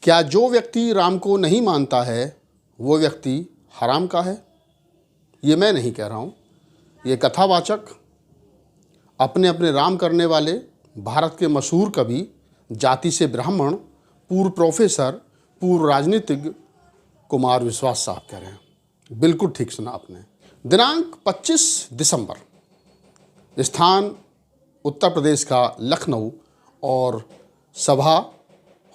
क्या जो व्यक्ति राम को नहीं मानता है वो व्यक्ति हराम का है? ये मैं नहीं कह रहा हूँ, ये कथावाचक अपने अपने राम करने वाले भारत के मशहूर कवि, जाति से ब्राह्मण, पूर्व प्रोफेसर, पूर्व राजनीतिज्ञ कुमार विश्वास साहब कह रहे हैं। बिल्कुल ठीक सुना आपने। दिनांक 25 दिसंबर, स्थान उत्तर प्रदेश का लखनऊ, और सभा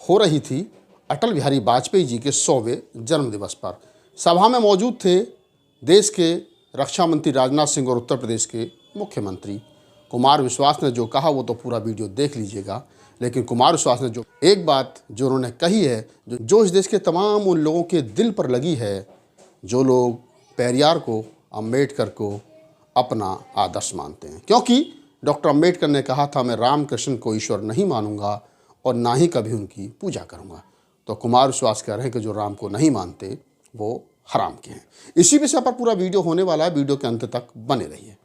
हो रही थी अटल बिहारी वाजपेयी जी के 100वें जन्मदिवस पर। सभा में मौजूद थे देश के रक्षा मंत्री राजनाथ सिंह और उत्तर प्रदेश के मुख्यमंत्री। कुमार विश्वास ने जो कहा वो तो पूरा वीडियो देख लीजिएगा, लेकिन कुमार विश्वास ने जो एक बात जो उन्होंने कही है, जो इस देश के तमाम उन लोगों के दिल पर लगी है जो लोग पेरियार को, अम्बेडकर को अपना आदर्श मानते हैं। क्योंकि डॉक्टर अम्बेडकर ने कहा था, मैं रामकृष्ण को ईश्वर नहीं मानूंगा और ना ही कभी उनकी पूजा करूंगा। तो कुमार विश्वास कह रहे हैं कि जो राम को नहीं मानते वो हराम के हैं। इसी विषय पर पूरा वीडियो होने वाला है, वीडियो के अंत तक बने रहिए।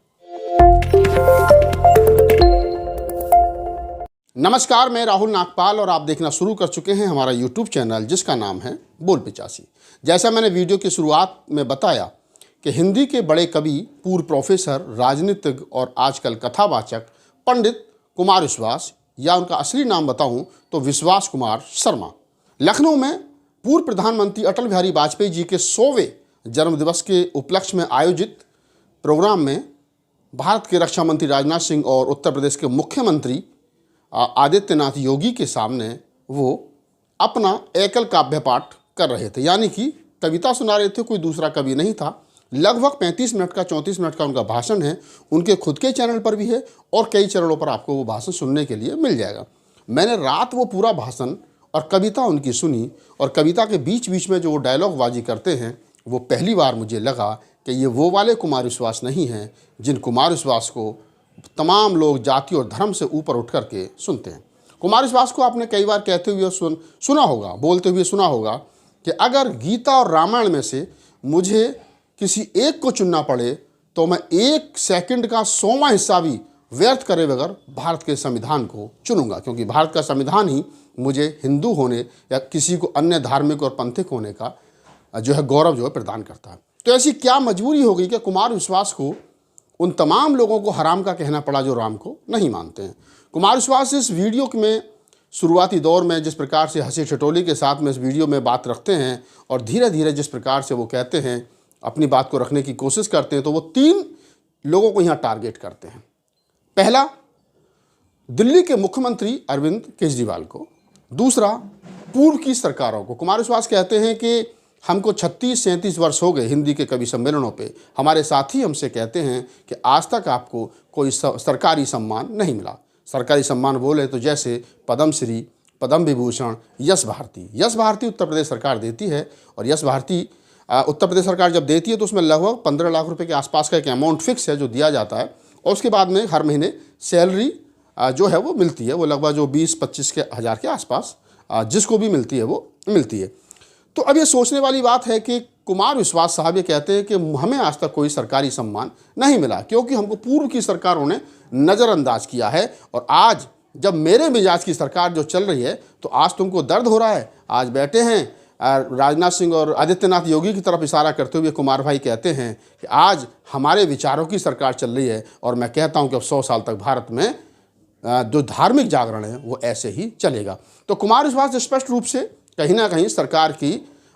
नमस्कार, मैं राहुल नागपाल और आप देखना शुरू कर चुके हैं हमारा यूट्यूब चैनल जिसका नाम है बोल पिचासी। जैसा मैंने वीडियो की शुरुआत में बताया कि हिंदी के बड़े कवि, पूर्व प्रोफेसर, राजनीतिज्ञ और आजकल कथावाचक पंडित कुमार विश्वास, या उनका असली नाम बताऊं तो विश्वास कुमार शर्मा, लखनऊ में पूर्व प्रधानमंत्री अटल बिहारी वाजपेयी जी के 100वें जन्मदिवस के उपलक्ष्य में आयोजित प्रोग्राम में भारत के रक्षा मंत्री राजनाथ सिंह और उत्तर प्रदेश के मुख्यमंत्री आदित्यनाथ योगी के सामने वो अपना एकल काव्य पाठ कर रहे थे, यानी कि कविता सुना रहे थे। कोई दूसरा कवि नहीं था। लगभग 35 मिनट का, 34 मिनट का उनका भाषण है। उनके खुद के चैनल पर भी है और कई चैनलों पर आपको वो भाषण सुनने के लिए मिल जाएगा। मैंने रात वो पूरा भाषण और कविता उनकी सुनी, और कविता के बीच बीच में जो वो डायलॉग बाजी करते हैं, वो पहली बार मुझे लगा कि ये वो वाले कुमार विश्वास नहीं हैं जिन कुमार विश्वास को तमाम लोग जाति और धर्म से ऊपर उठ करके सुनते हैं। कुमार विश्वास को आपने कई बार कहते हुए सुना होगा, बोलते हुए सुना होगा कि अगर गीता और रामायण में से मुझे किसी एक को चुनना पड़े तो मैं 1 सेकंड का 100वां हिस्सा भी व्यर्थ करे बगैर भारत के संविधान को चुनूंगा, क्योंकि भारत का संविधान ही मुझे हिंदू होने या किसी को अन्य धार्मिक और पंथिक होने का जो है गौरव जो है प्रदान करता है। तो ऐसी क्या मजबूरी हो गई कि कुमार विश्वास को उन तमाम लोगों को हराम का कहना पड़ा जो राम को नहीं मानते हैं। कुमार विश्वास इस वीडियो में शुरुआती दौर में जिस प्रकार से हंसी ठिठोली के साथ में इस वीडियो में बात रखते हैं और धीरे धीरे जिस प्रकार से वो कहते हैं, अपनी बात को रखने की कोशिश करते हैं, तो वो 3 लोगों को यहाँ टारगेट करते हैं। पहला, दिल्ली के मुख्यमंत्री अरविंद केजरीवाल को। दूसरा, पूर्व की सरकारों को। कुमार विश्वास कहते हैं कि हमको 36-37 वर्ष हो गए हिंदी के कवि सम्मेलनों पे, हमारे साथी हमसे कहते हैं कि आज तक आपको कोई सरकारी सम्मान नहीं मिला। सरकारी सम्मान बोले तो जैसे पद्मश्री, पद्म विभूषण, यश भारती उत्तर प्रदेश सरकार देती है, और यश भारती उत्तर प्रदेश सरकार जब देती है तो उसमें लगभग 15 लाख रुपए के आसपास का एक अमाउंट फिक्स है जो दिया जाता है, और उसके बाद में हर महीने सैलरी जो है वो मिलती है। वो लगभग जो 20-25 हज़ार के आसपास जिसको भी मिलती है वो मिलती है। तो अब ये सोचने वाली बात है कि कुमार विश्वास साहब ये कहते हैं कि हमें आज तक कोई सरकारी सम्मान नहीं मिला, क्योंकि हमको पूर्व की सरकारों ने नज़रअंदाज किया है, और आज जब मेरे मिजाज की सरकार जो चल रही है तो आज तुमको दर्द हो रहा है। आज बैठे हैं राजनाथ सिंह और आदित्यनाथ योगी की तरफ इशारा करते हुए कुमार भाई कहते हैं कि आज हमारे विचारों की सरकार चल रही है, और मैं कहता हूं कि अब 100 साल तक भारत में जो धार्मिक जागरण है वो ऐसे ही चलेगा। तो कुमार विश्वास स्पष्ट रूप से कहीं ना कहीं सरकार की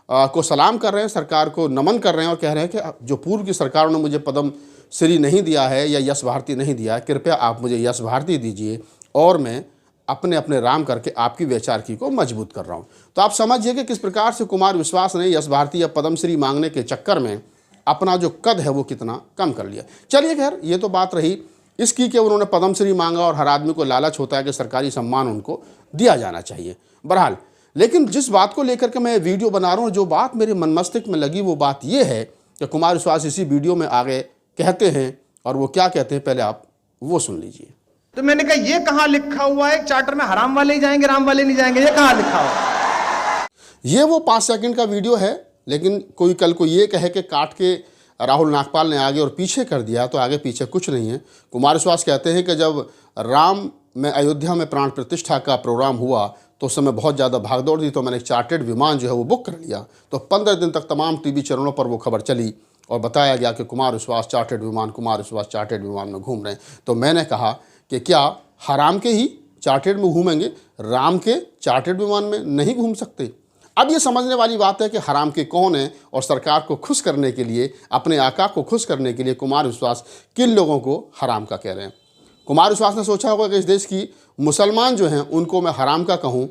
को सलाम कर रहे हैं, सरकार को नमन कर रहे हैं, और कह रहे हैं कि जो पूर्व की सरकारों ने मुझे पद्म श्री नहीं दिया है या यश भारती नहीं दिया है, कृपया आप मुझे यश भारती दीजिए, और मैं अपने अपने राम करके आपकी वैचारिकी को मजबूत कर रहा हूँ। तो आप समझिए कि किस प्रकार से कुमार विश्वास ने यश भारती या पद्मश्री मांगने के चक्कर में अपना जो कद है वो कितना कम कर लिया। चलिए खैर, ये तो बात रही इसकी कि उन्होंने पद्मश्री मांगा, और हर आदमी को लालच होता है कि सरकारी सम्मान उनको दिया जाना चाहिए। बहरहाल, लेकिन जिस बात को लेकर के मैं वीडियो बना रहा हूँ, जो बात मेरे मन मस्तिष्क में लगी, वो बात ये है कि कुमार विश्वास इसी वीडियो में आगे कहते हैं, और वो क्या कहते हैं पहले आप वो सुन लीजिए। तो मैंने कहा ये कहां लिखा हुआ है चार्टर में हराम वाले ही जाएंगे, राम वाले नहीं जाएंगे, ये कहां लिखा हुआ है? ये वो 5 सेकंड का वीडियो है, लेकिन कोई कल को ये कहे कि काट के राहुल नागपाल ने आगे और पीछे कर दिया, तो आगे पीछे कुछ नहीं है। कुमार विश्वास कहते हैं कि जब राम में अयोध्या में प्राण प्रतिष्ठा का प्रोग्राम हुआ तो उस समय बहुत ज़्यादा भागदौड़ थी, तो मैंने एक चार्टर्ड विमान जो है वो बुक कर लिया। तो 15 दिन तक तमाम टीवी चैनलों पर वो खबर चली और बताया गया कि कुमार विश्वास चार्टर्ड विमान में घूम रहे हैं। तो मैंने कहा कि क्या हराम के ही चार्टर्ड में घूमेंगे, राम के चार्टर्ड विमान में नहीं घूम सकते? अब ये समझने वाली बात है कि हराम के कौन है और सरकार को खुश करने के लिए, अपने आका को खुश करने के लिए कुमार विश्वास किन लोगों को हराम का कह रहे हैं। कुमार विश्वास ने सोचा होगा कि इस देश की मुसलमान जो हैं उनको मैं हराम का कहूँ।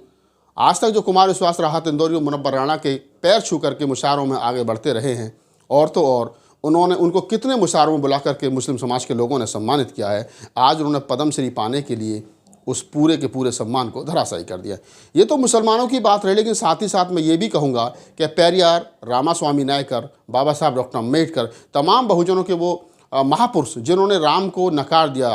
आज तक जो कुमार विश्वास राहत इंदौरी और मुनव्वर राणा के पैर छू करके मुशायरों में आगे बढ़ते रहे हैं, और तो और उनको कितने मुशायरों में बुला करके मुस्लिम समाज के लोगों ने सम्मानित किया है। आज उन्होंने पद्मश्री पाने के लिए उस पूरे के पूरे सम्मान को धराशायी कर दिया। ये तो मुसलमानों की बात रही, लेकिन साथ ही साथ मैं ये भी कहूँगा कि पेरियार, रामास्वामी नायकर, बाबा साहब डॉक्टर अम्बेडकर, तमाम बहुजनों के वो महापुरुष जिन्होंने राम को नकार दिया,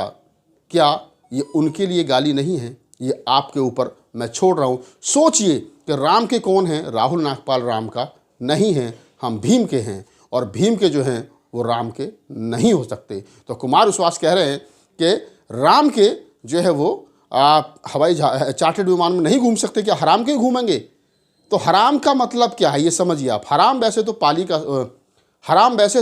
क्या ये उनके लिए गाली नहीं है? ये आपके ऊपर मैं छोड़ रहा हूँ। सोचिए कि राम के कौन हैं? राहुल नागपाल राम का नहीं है, हम भीम के हैं, और भीम के जो हैं वो राम के नहीं हो सकते। तो कुमार विश्वास कह रहे हैं कि राम के जो है वो हवाई चार्टर्ड विमान में नहीं घूम सकते, क्या हराम के घूमेंगे? तो हराम का मतलब क्या है ये समझिए आप। हराम वैसे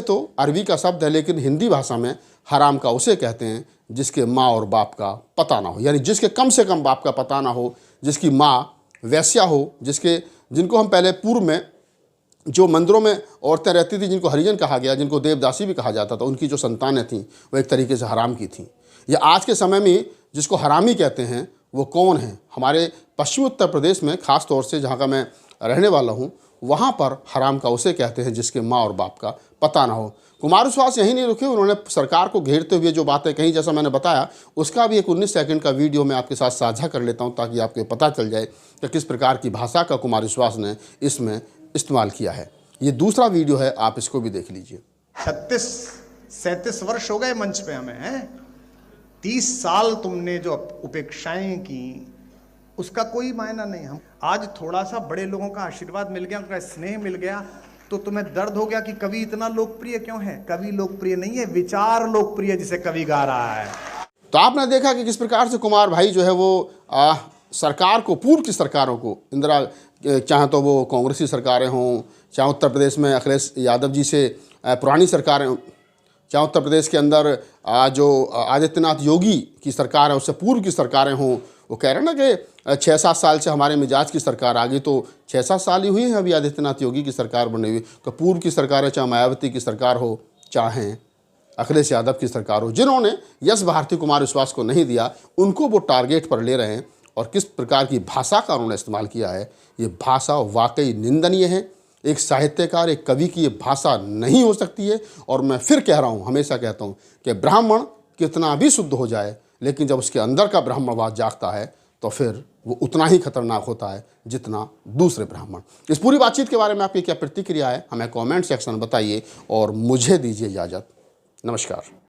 तो अरबी का शब्द है, लेकिन हिंदी भाषा में हराम का उसे कहते हैं जिसके माँ और बाप का पता ना हो, यानी जिसके कम से कम बाप का पता ना हो, जिसकी माँ वैश्या हो, जिनको हम पहले पूर्व में जो मंदिरों में औरतें रहती थी, जिनको हरिजन कहा गया, जिनको देवदासी भी कहा जाता था, उनकी जो संतानें थीं वो एक तरीके से हराम की थीं। या आज के समय में जिसको हरामी कहते हैं वो कौन है? हमारे पश्चिमी उत्तर प्रदेश में ख़ास तौर से जहाँ का मैं रहने वाला हूँ, वहाँ पर हराम का उसे कहते हैं जिसके माँ और बाप का पता ना हो। कुमार विश्वास यहीं नहीं रुके, उन्होंने सरकार को घेरते हुए जो बातें कहीं, जैसा मैंने बताया, उसका भी एक 19 सेकंड का वीडियो मैं आपके साथ साझा कर लेता हूं ताकि आपको पता चल जाए कि किस प्रकार की भाषा का कुमार विश्वास ने इसमें इस्तेमाल किया है। ये दूसरा वीडियो है, आप इसको भी देख लीजिए। 36-37 वर्ष हो गए मंच पे हमें, हैं 30 साल तुमने जो उपेक्षाएं की उसका कोई मायना नहीं। हम आज थोड़ा सा बड़े लोगों का आशीर्वाद मिल गया, उनका स्नेह मिल गया, तो तुम्हें दर्द हो गया कि कवि इतना लोकप्रिय क्यों है। कवि लोकप्रिय नहीं है, विचार लोकप्रिय, जिसे कवि गा रहा है। तो आपने देखा कि किस प्रकार से कुमार भाई जो है वो सरकार को, पूर्व की सरकारों को, इंदिरा, चाहे तो वो कांग्रेसी सरकारें हों, चाहे उत्तर प्रदेश में अखिलेश यादव जी से पुरानी सरकारें, चाहे उत्तर प्रदेश के अंदर जो आदित्यनाथ योगी की सरकार है उससे पूर्व की सरकारें हों, वो कह रहे हैं ना कि 6-7 साल से हमारे मिजाज की सरकार आ गई। तो 6-7 साल ही हुए हैं अभी आदित्यनाथ योगी की सरकार बनी हुई। तो पूर्व की सरकारें, चाहे मायावती की सरकार हो, चाहे अखिलेश यादव की सरकार हो, जिन्होंने यश भारती कुमार विश्वास को नहीं दिया, उनको वो टारगेट पर ले रहे हैं। और किस प्रकार की भाषा का उन्होंने इस्तेमाल किया है, ये भाषा वाकई निंदनीय है। एक साहित्यकार, एक कवि की ये भाषा नहीं हो सकती है। और मैं फिर कह रहा हूँ, हमेशा कहता हूँ कि ब्राह्मण कितना भी शुद्ध हो जाए, लेकिन जब उसके अंदर का ब्राह्मणवाद जागता है तो फिर वो उतना ही खतरनाक होता है जितना दूसरे ब्राह्मण। इस पूरी बातचीत के बारे में आपकी क्या प्रतिक्रिया है, हमें कमेंट सेक्शन में बताइए और मुझे दीजिए इजाज़त। नमस्कार।